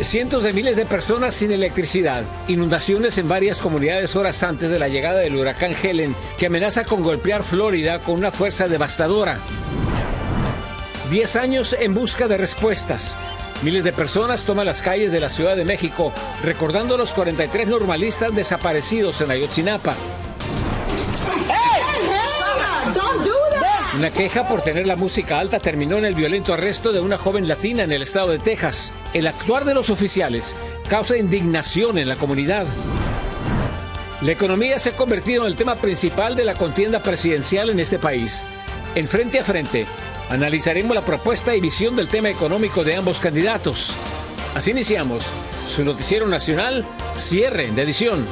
Cientos de miles de personas sin electricidad, inundaciones en varias comunidades horas antes de la llegada del huracán Helen, que amenaza con golpear Florida con una fuerza devastadora. 10 años en busca de respuestas. Miles de personas toman las calles de la Ciudad de México, recordando a los 43 normalistas desaparecidos en Ayotzinapa. Una queja por tener la música alta terminó en el violento arresto de una joven latina en el estado de Texas. El actuar de los oficiales causa indignación en la comunidad. La economía se ha convertido en el tema principal de la contienda presidencial en este país. En Frente a Frente, analizaremos la propuesta y visión del tema económico de ambos candidatos. Así iniciamos su noticiero nacional, cierre de edición.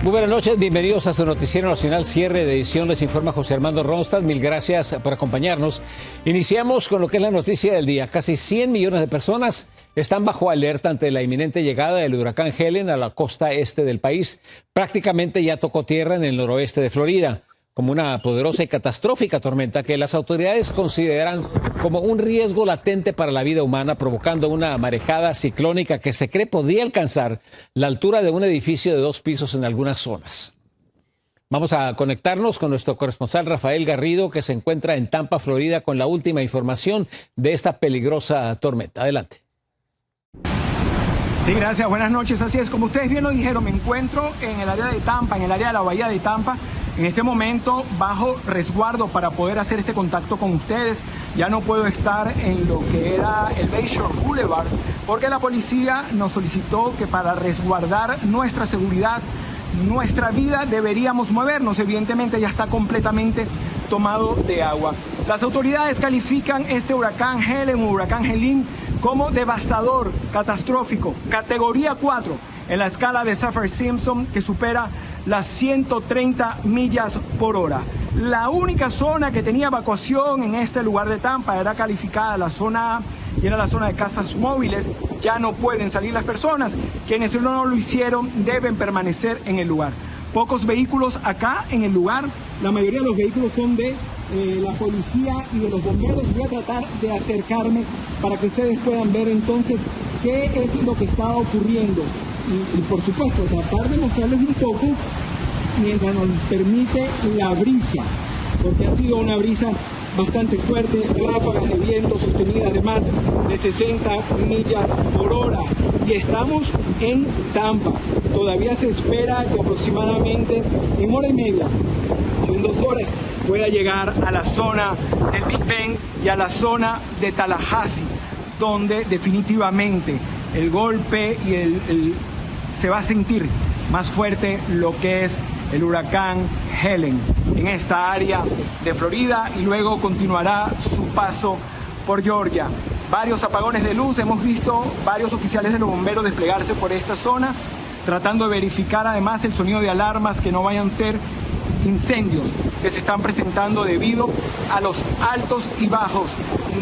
Muy buenas noches, bienvenidos a su noticiero nacional, cierre de edición. Les informa José Armando Ronstadt. Mil gracias por acompañarnos. Iniciamos con lo que es la noticia del día. Casi 100 millones de personas están bajo alerta ante la inminente llegada del huracán Helen a la costa este del país. Prácticamente ya tocó tierra en el noroeste de Florida, como una poderosa y catastrófica tormenta que las autoridades consideran como un riesgo latente para la vida humana, provocando una marejada ciclónica que se cree podría alcanzar la altura de un edificio de 2 pisos en algunas zonas. Vamos a conectarnos con nuestro corresponsal Rafael Garrido, que se encuentra en Tampa, Florida, con la última información de esta peligrosa tormenta. Adelante. Sí, gracias. Buenas noches. Así es, como ustedes bien lo dijeron, me encuentro en el área de Tampa, en el área de la bahía de Tampa. En este momento bajo resguardo para poder hacer este contacto con ustedes. Ya no puedo estar en lo que era el Bayshore Boulevard porque la policía nos solicitó que para resguardar nuestra seguridad, nuestra vida, deberíamos movernos. Evidentemente ya está completamente tomado de agua. Las autoridades califican este huracán Helen, huracán Helene, como devastador, catastrófico, categoría 4 en la escala de Saffir-Simpson, que supera las 130 millas por hora. La única zona que tenía evacuación en este lugar de Tampa era calificada la zona A y era la zona de casas móviles. Ya no pueden salir las personas. Quienes no lo hicieron deben permanecer en el lugar. Pocos vehículos acá en el lugar. La mayoría de los vehículos son de la policía y de los bomberos. Voy a tratar de acercarme para que ustedes puedan ver entonces qué es lo que está ocurriendo. Y por supuesto, tratar de mostrarles un poco mientras nos permite la brisa, porque ha sido una brisa bastante fuerte, ráfagas de viento sostenidas de más de 60 millas por hora. Y estamos en Tampa. Todavía se espera que aproximadamente en hora y media, en 2 horas, pueda llegar a la zona del Big Bend y a la zona de Tallahassee, donde definitivamente el golpe y se va a sentir más fuerte lo que es el huracán Helen en esta área de Florida y luego continuará su paso por Georgia. Varios apagones de luz, hemos visto varios oficiales de los bomberos desplegarse por esta zona, tratando de verificar además el sonido de alarmas que no vayan a ser incendios que se están presentando debido a los altos y bajos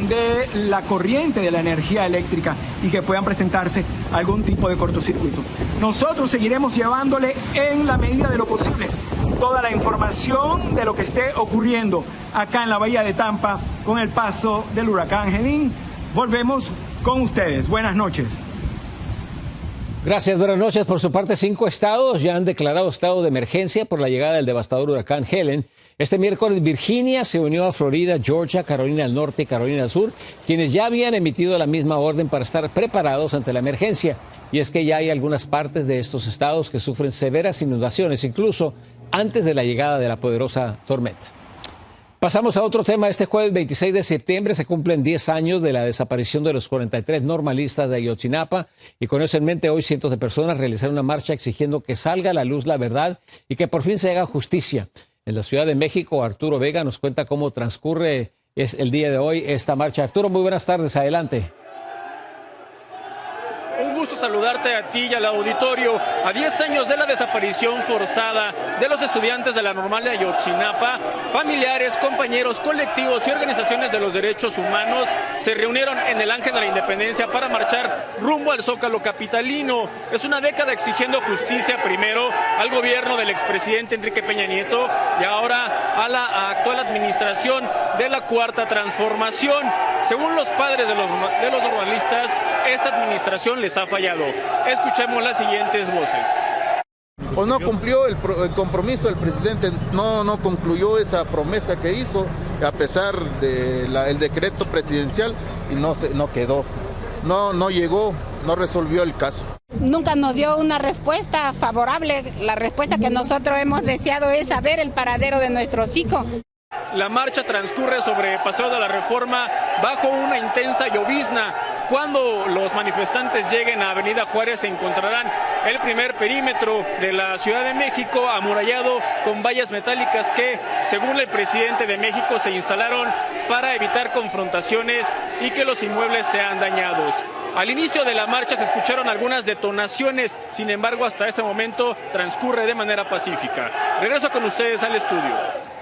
de la corriente de la energía eléctrica y que puedan presentarse algún tipo de cortocircuito. Nosotros seguiremos llevándole en la medida de lo posible toda la información de lo que esté ocurriendo acá en la bahía de Tampa con el paso del huracán Helene. Volvemos con ustedes. Buenas noches. Gracias, buenas noches. Por su parte, 5 estados ya han declarado estado de emergencia por la llegada del devastador huracán Helen. Este miércoles Virginia se unió a Florida, Georgia, Carolina del Norte y Carolina del Sur, quienes ya habían emitido la misma orden para estar preparados ante la emergencia. Y es que ya hay algunas partes de estos estados que sufren severas inundaciones, incluso antes de la llegada de la poderosa tormenta. Pasamos a otro tema. Este jueves 26 de septiembre se cumplen 10 años de la desaparición de los 43 normalistas de Ayotzinapa y con eso en mente hoy cientos de personas realizaron una marcha exigiendo que salga a la luz la verdad y que por fin se haga justicia. En la Ciudad de México, Arturo Vega nos cuenta cómo transcurre el día de hoy esta marcha. Arturo, muy buenas tardes, adelante. Un gusto saludarte a ti y al auditorio. A 10 años de la desaparición forzada de los estudiantes de la Normal de Ayotzinapa, familiares, compañeros, colectivos y organizaciones de los derechos humanos se reunieron en el Ángel de la Independencia para marchar rumbo al Zócalo capitalino. Es una década exigiendo justicia primero al gobierno del expresidente Enrique Peña Nieto y ahora a la actual administración de la Cuarta Transformación. Según los padres de los normalistas, esta administración les ha fallado. Escuchemos las siguientes voces. Pues no cumplió el compromiso del presidente, no concluyó esa promesa que hizo, a pesar del decreto presidencial, y no quedó, no llegó, no resolvió el caso. Nunca nos dio una respuesta favorable. La respuesta que nosotros hemos deseado es saber el paradero de nuestros hijos. La marcha transcurre sobre Paseo de la Reforma bajo una intensa llovizna. Cuando los manifestantes lleguen a Avenida Juárez se encontrarán el primer perímetro de la Ciudad de México amurallado con vallas metálicas que, según el presidente de México, se instalaron para evitar confrontaciones y que los inmuebles sean dañados. Al inicio de la marcha se escucharon algunas detonaciones, sin embargo, hasta este momento transcurre de manera pacífica. Regreso con ustedes al estudio.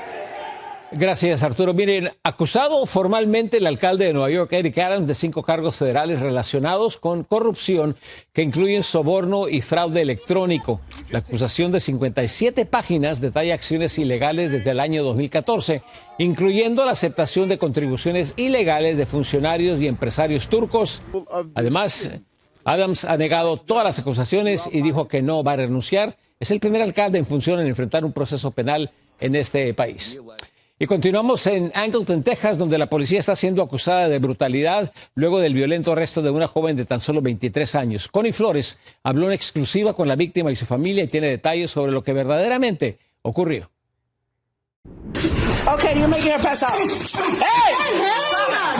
Gracias, Arturo. Miren, acusado formalmente el alcalde de Nueva York, Eric Adams, de 5 cargos federales relacionados con corrupción que incluyen soborno y fraude electrónico. La acusación de 57 páginas detalla acciones ilegales desde el año 2014, incluyendo la aceptación de contribuciones ilegales de funcionarios y empresarios turcos. Además, Adams ha negado todas las acusaciones y dijo que no va a renunciar. Es el primer alcalde en función en enfrentar un proceso penal en este país. Y continuamos en Angleton, Texas, donde la policía está siendo acusada de brutalidad luego del violento arresto de una joven de tan solo 23 años. Connie Flores habló en exclusiva con la víctima y su familia y tiene detalles sobre lo que verdaderamente ocurrió. Okay, you're making her pass out. Hey!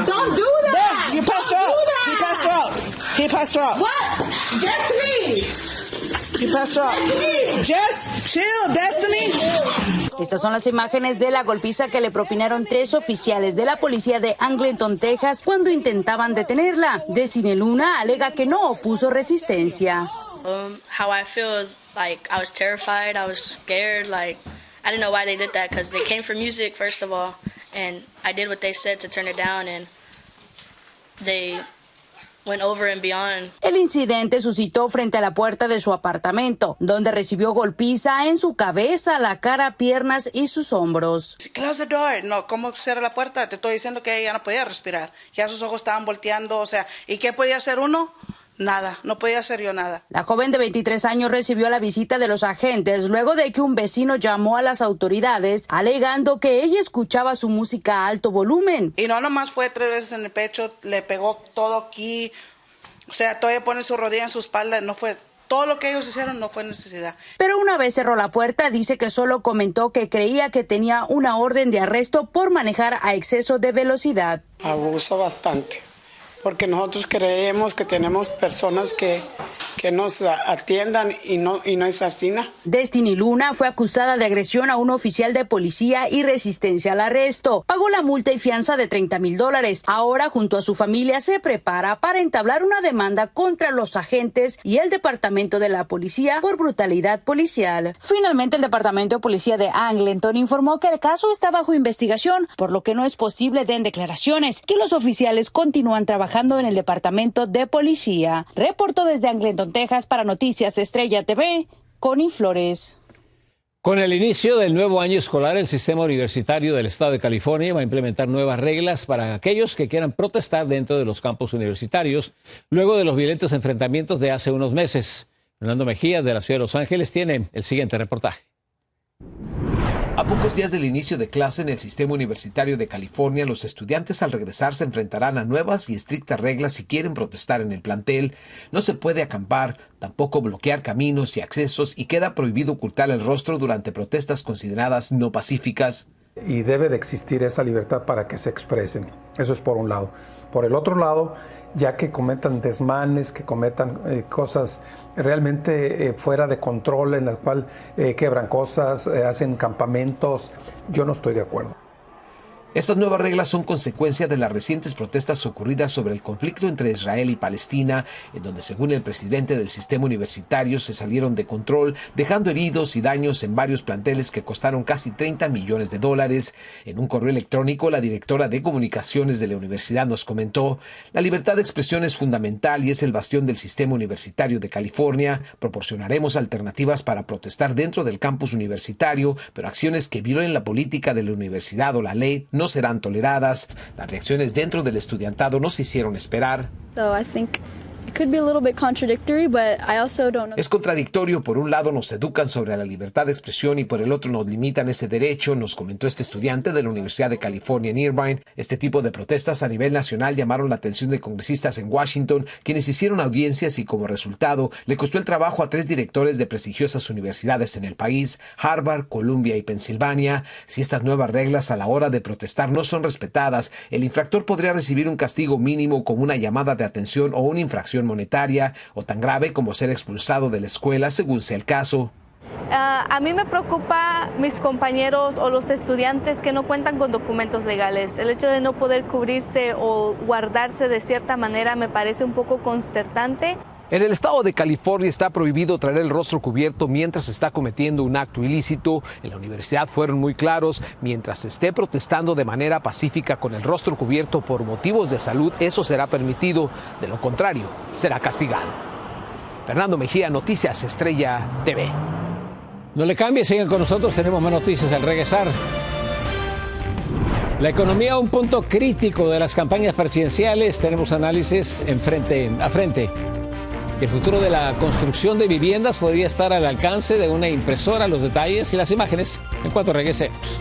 Don't do that! You passed her out. He passed her out. He passed her out. What? Destiny! He passed her out. Just chill, Destiny. Estas son las imágenes de la golpiza que le propinaron 3 oficiales de la policía de Angleton, Texas, cuando intentaban detenerla. Destiny Luna alega que no opuso resistencia. How I feel is like I was terrified, I was scared, like I didn't know why they did that because they came for music first of all, and I did what they said to turn it down, and they went over and beyond. El incidente suscitó frente a la puerta de su apartamento, donde recibió golpiza en su cabeza, la cara, piernas y sus hombros. Close the door. No, ¿cómo cierra la puerta? Te estoy diciendo que ella no podía respirar. Ya sus ojos estaban volteando, o sea, ¿y qué podía hacer uno? Nada, no podía hacer yo nada. La joven de 23 años recibió la visita de los agentes luego de que un vecino llamó a las autoridades alegando que ella escuchaba su música a alto volumen. Y no nomás fue 3 veces en el pecho, le pegó todo aquí, o sea, todavía pone su rodilla en su espalda, no fue... Todo lo que ellos hicieron no fue necesidad. Pero una vez cerró la puerta, dice que solo comentó que creía que tenía una orden de arresto por manejar a exceso de velocidad. Abuso bastante, porque nosotros creemos que tenemos personas que nos atiendan y no es así. Destiny Luna fue acusada de agresión a un oficial de policía y resistencia al arresto. Pagó la multa y fianza de $30,000. Ahora, junto a su familia, se prepara para entablar una demanda contra los agentes y el departamento de la policía por brutalidad policial. Finalmente, el departamento de policía de Angleton informó que el caso está bajo investigación, por lo que no es posible den declaraciones, que los oficiales continúan trabajando en el departamento de policía. Reportó desde Angleton, Texas, para Noticias Estrella TV, Connie Flores. Con el inicio del nuevo año escolar, el sistema universitario del estado de California va a implementar nuevas reglas para aquellos que quieran protestar dentro de los campus universitarios, luego de los violentos enfrentamientos de hace unos meses. Fernando Mejía, de la ciudad de Los Ángeles, tiene el siguiente reportaje. A pocos días del inicio de clase en el sistema universitario de California, los estudiantes al regresar se enfrentarán a nuevas y estrictas reglas si quieren protestar en el plantel. No se puede acampar, tampoco bloquear caminos y accesos y queda prohibido ocultar el rostro durante protestas consideradas no pacíficas. Y debe de existir esa libertad para que se expresen. Eso es por un lado. Por el otro lado, ya que cometan desmanes, que cometan cosas realmente fuera de control, en las cuales quebran cosas, hacen campamentos, yo no estoy de acuerdo. Estas nuevas reglas son consecuencia de las recientes protestas ocurridas sobre el conflicto entre Israel y Palestina, en donde, según el presidente del sistema universitario, se salieron de control, dejando heridos y daños en varios planteles que costaron casi $30 millones. En un correo electrónico, la directora de comunicaciones de la universidad nos comentó: la libertad de expresión es fundamental y es el bastión del sistema universitario de California. Proporcionaremos alternativas para protestar dentro del campus universitario, pero acciones que violen la política de la universidad o la ley no serán toleradas. Las reacciones dentro del estudiantado no se hicieron esperar. Es contradictorio. Por un lado nos educan sobre la libertad de expresión y por el otro nos limitan ese derecho, nos comentó este estudiante de la Universidad de California en Irvine. Este tipo de protestas a nivel nacional llamaron la atención de congresistas en Washington, quienes hicieron audiencias y como resultado le costó el trabajo a 3 directores de prestigiosas universidades en el país, Harvard, Columbia y Pensilvania. Si estas nuevas reglas a la hora de protestar no son respetadas, el infractor podría recibir un castigo mínimo como una llamada de atención o una infracción monetaria, o tan grave como ser expulsado de la escuela, según sea el caso. A mí me preocupa mis compañeros o los estudiantes que no cuentan con documentos legales. El hecho de no poder cubrirse o guardarse de cierta manera me parece un poco concertante. En el estado de California está prohibido traer el rostro cubierto mientras se está cometiendo un acto ilícito. En la universidad fueron muy claros: mientras se esté protestando de manera pacífica con el rostro cubierto por motivos de salud, eso será permitido. De lo contrario, será castigado. Fernando Mejía, Noticias Estrella TV. No le cambie, sigan con nosotros, tenemos más noticias al regresar. La economía, un punto crítico de las campañas presidenciales. Tenemos análisis frente a frente. El futuro de la construcción de viviendas podría estar al alcance de una impresora. Los detalles y las imágenes en cuanto regresemos.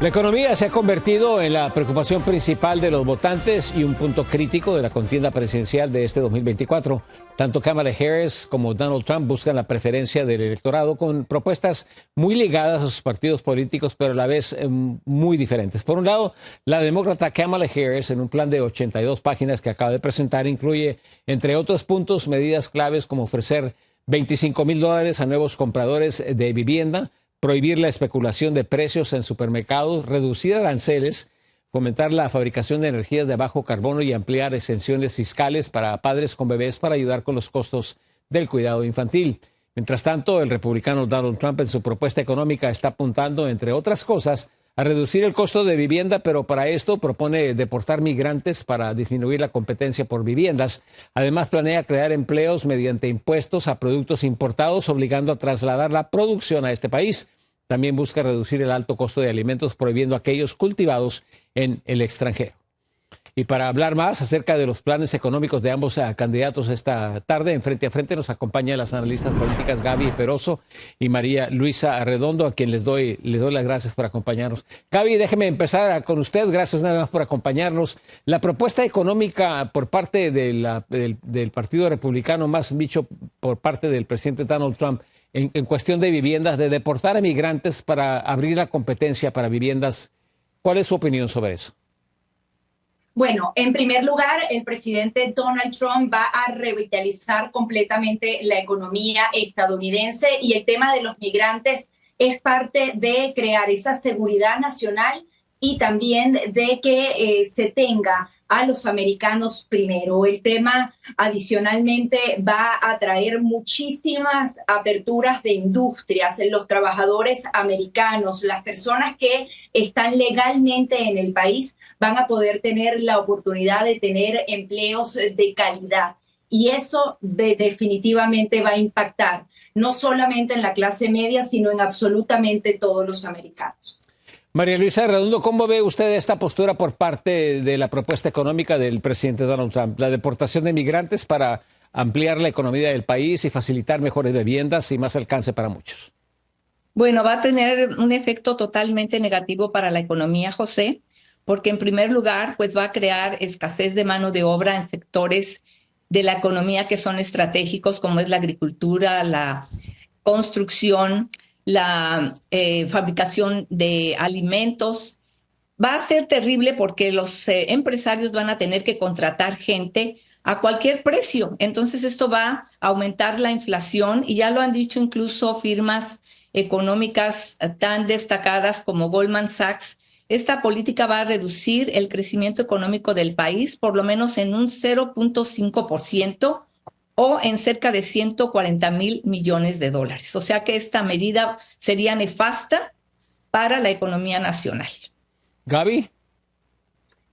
La economía se ha convertido en la preocupación principal de los votantes y un punto crítico de la contienda presidencial de este 2024. Tanto Kamala Harris como Donald Trump buscan la preferencia del electorado con propuestas muy ligadas a sus partidos políticos, pero a la vez muy diferentes. Por un lado, la demócrata Kamala Harris, en un plan de 82 páginas que acaba de presentar, incluye, entre otros puntos, medidas claves como ofrecer $25,000 a nuevos compradores de vivienda, prohibir la especulación de precios en supermercados, reducir aranceles, fomentar la fabricación de energías de bajo carbono y ampliar exenciones fiscales para padres con bebés para ayudar con los costos del cuidado infantil. Mientras tanto, el republicano Donald Trump en su propuesta económica está apuntando, entre otras cosas, a reducir el costo de vivienda, pero para esto propone deportar migrantes para disminuir la competencia por viviendas. Además, planea crear empleos mediante impuestos a productos importados, obligando a trasladar la producción a este país. También busca reducir el alto costo de alimentos, prohibiendo aquellos cultivados en el extranjero. Y para hablar más acerca de los planes económicos de ambos candidatos esta tarde, en Frente a Frente, nos acompañan las analistas políticas Gaby Peroso y María Luisa Arredondo, a quien les doy las gracias por acompañarnos. Gaby, déjeme empezar con usted. Gracias nada más por acompañarnos. La propuesta económica por parte del Partido Republicano, más dicho por parte del presidente Donald Trump, en cuestión de viviendas, de deportar a migrantes para abrir la competencia para viviendas, ¿cuál es su opinión sobre eso? Bueno, en primer lugar, el presidente Donald Trump va a revitalizar completamente la economía estadounidense y el tema de los migrantes es parte de crear esa seguridad nacional y también de que se tenga a los americanos primero. El tema adicionalmente va a traer muchísimas aperturas de industrias. Los trabajadores americanos, las personas que están legalmente en el país van a poder tener la oportunidad de tener empleos de calidad. Y eso definitivamente va a impactar no solamente en la clase media, sino en absolutamente todos los americanos. María Luisa Redondo, ¿cómo ve usted esta postura por parte de la propuesta económica del presidente Donald Trump? La deportación de migrantes para ampliar la economía del país y facilitar mejores viviendas y más alcance para muchos. Bueno, va a tener un efecto totalmente negativo para la economía, José, porque en primer lugar, pues va a crear escasez de mano de obra en sectores de la economía que son estratégicos, como es la agricultura, la construcción, la fabricación de alimentos. Va a ser terrible porque los empresarios van a tener que contratar gente a cualquier precio. Entonces esto va a aumentar la inflación y ya lo han dicho incluso firmas económicas tan destacadas como Goldman Sachs. Esta política va a reducir el crecimiento económico del país por lo menos en un 0.5% o en cerca de 140,000 millones de dólares. O sea que esta medida sería nefasta para la economía nacional. Gaby.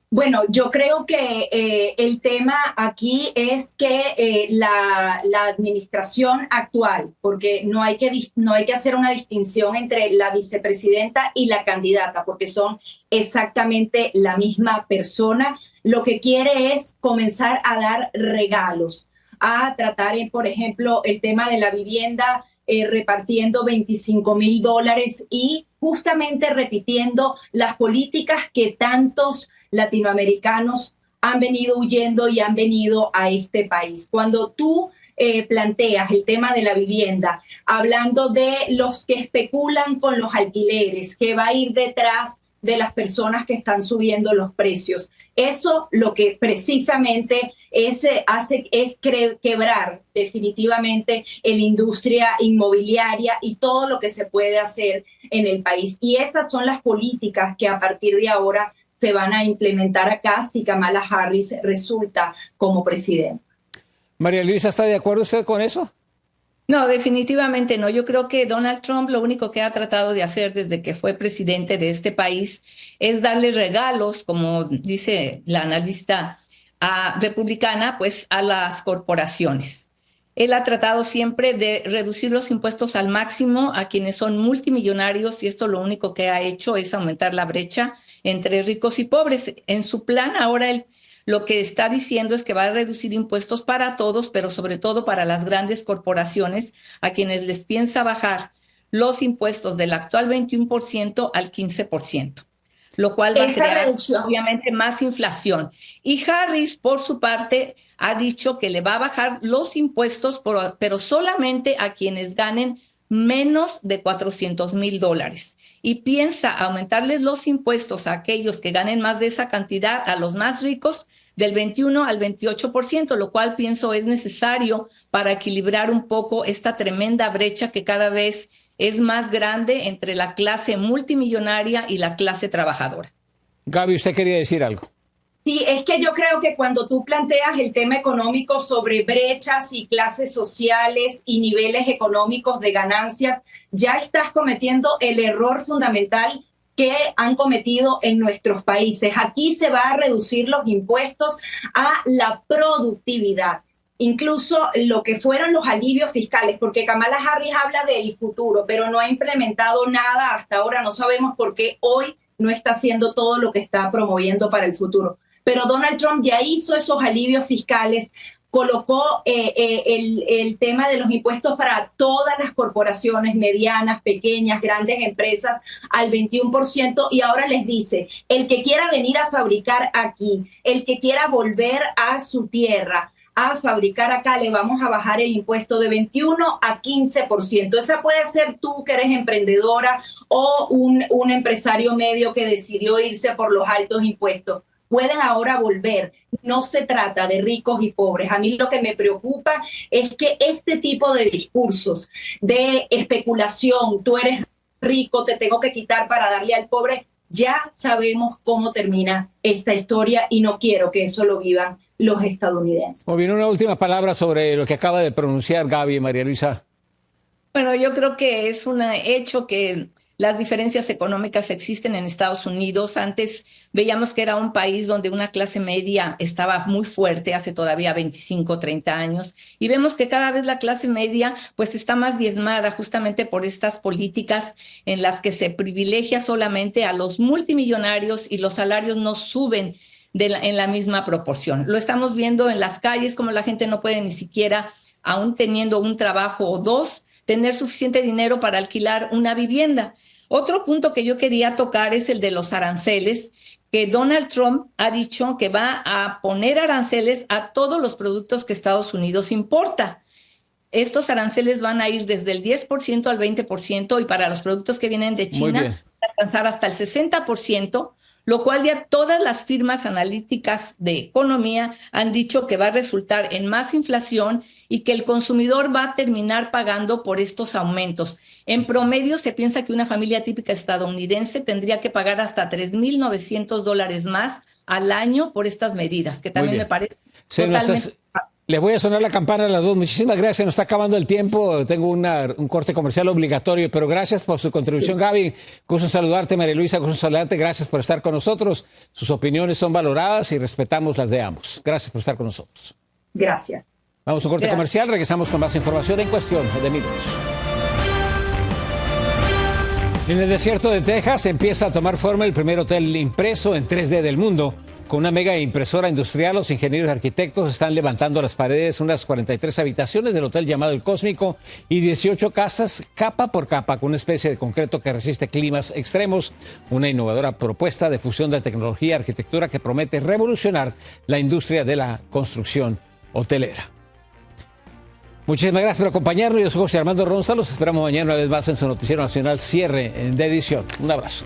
Bueno, yo creo que el tema aquí es que la administración actual, porque no hay que hacer una distinción entre la vicepresidenta y la candidata, porque son exactamente la misma persona, lo que quiere es comenzar a dar regalos, a tratar, por ejemplo, el tema de la vivienda, repartiendo $25,000 y justamente repitiendo las políticas que tantos latinoamericanos han venido huyendo y han venido a este país. Cuando tú planteas el tema de la vivienda, hablando de los que especulan con los alquileres, que va a ir detrás de las personas que están subiendo los precios, eso lo que precisamente hace es quebrar definitivamente la industria inmobiliaria y todo lo que se puede hacer en el país. Y esas son las políticas que a partir de ahora se van a implementar acá si Kamala Harris resulta como presidenta. María Luisa, ¿está de acuerdo usted con eso? No, definitivamente no. Yo creo que Donald Trump lo único que ha tratado de hacer desde que fue presidente de este país es darle regalos, como dice la analista republicana, pues a las corporaciones. Él ha tratado siempre de reducir los impuestos al máximo a quienes son multimillonarios y esto lo único que ha hecho es aumentar la brecha entre ricos y pobres. En su plan ahora él lo que está diciendo es que va a reducir impuestos para todos, pero sobre todo para las grandes corporaciones, a quienes les piensa bajar los impuestos del actual 21% al 15%, lo cual va a crear obviamente más inflación. Y Harris, por su parte, ha dicho que le va a bajar los impuestos, pero solamente a quienes ganen menos de $400,000 y piensa aumentarles los impuestos a aquellos que ganen más de esa cantidad, a los más ricos, del 21 al 28%, lo cual pienso es necesario para equilibrar un poco esta tremenda brecha que cada vez es más grande entre la clase multimillonaria y la clase trabajadora. Gaby, usted quería decir algo. Sí, es que yo creo que cuando tú planteas el tema económico sobre brechas y clases sociales y niveles económicos de ganancias, ya estás cometiendo el error fundamental que han cometido en nuestros países. Aquí se va a reducir los impuestos a la productividad, incluso lo que fueron los alivios fiscales, porque Kamala Harris habla del futuro, pero no ha implementado nada hasta ahora. No sabemos por qué hoy no está haciendo todo lo que está promoviendo para el futuro. Pero Donald Trump ya hizo esos alivios fiscales, colocó el tema de los impuestos para todas las corporaciones, medianas, pequeñas, grandes empresas, al 21%, y ahora les dice, el que quiera venir a fabricar aquí, el que quiera volver a su tierra, a fabricar acá, le vamos a bajar el impuesto de 21 a 15%. Esa puede ser tú que eres emprendedora o un empresario medio que decidió irse por los altos impuestos. Pueden ahora volver. No se trata de ricos y pobres. A mí lo que me preocupa es que este tipo de discursos de especulación, tú eres rico, te tengo que quitar para darle al pobre, ya sabemos cómo termina esta historia y no quiero que eso lo vivan los estadounidenses. Muy bien, una última palabra sobre lo que acaba de pronunciar Gaby, María Luisa. Bueno, yo creo que es un hecho que las diferencias económicas existen en Estados Unidos. Antes veíamos que era un país donde una clase media estaba muy fuerte, hace todavía 25, 30 años, y vemos que cada vez la clase media pues está más diezmada justamente por estas políticas en las que se privilegia solamente a los multimillonarios y los salarios no suben en la misma proporción. Lo estamos viendo en las calles, como la gente no puede ni siquiera, aún teniendo un trabajo o dos, tener suficiente dinero para alquilar una vivienda. Otro punto que yo quería tocar es el de los aranceles, que Donald Trump ha dicho que va a poner aranceles a todos los productos que Estados Unidos importa. Estos aranceles van a ir desde el 10% al 20% y para los productos que vienen de China van a alcanzar hasta el 60%, lo cual ya todas las firmas analíticas de economía han dicho que va a resultar en más inflación y que el consumidor va a terminar pagando por estos aumentos. En promedio, se piensa que una familia típica estadounidense tendría que pagar hasta $3,900 más al año por estas medidas, que también me parece totalmente... Les voy a sonar la campana a las dos. Muchísimas gracias. Nos está acabando el tiempo. Tengo un corte comercial obligatorio, pero gracias por su contribución, Gaby. Gusto saludarte, María Luisa. Gusto saludarte. Gracias por estar con nosotros. Sus opiniones son valoradas y respetamos las de ambos. Gracias por estar con nosotros. Gracias. Vamos a un corte comercial. Regresamos con más información en cuestión de minutos. En el desierto de Texas empieza a tomar forma el primer hotel impreso en 3D del mundo. Con una mega impresora industrial, los ingenieros y arquitectos están levantando las paredes, unas 43 habitaciones del hotel llamado El Cósmico y 18 casas capa por capa con una especie de concreto que resiste climas extremos. Una innovadora propuesta de fusión de tecnología y arquitectura que promete revolucionar la industria de la construcción hotelera. Muchísimas gracias por acompañarnos. Yo soy José Armando Ronzalo. Los esperamos mañana una vez más en su Noticiero Nacional Cierre de Edición. Un abrazo.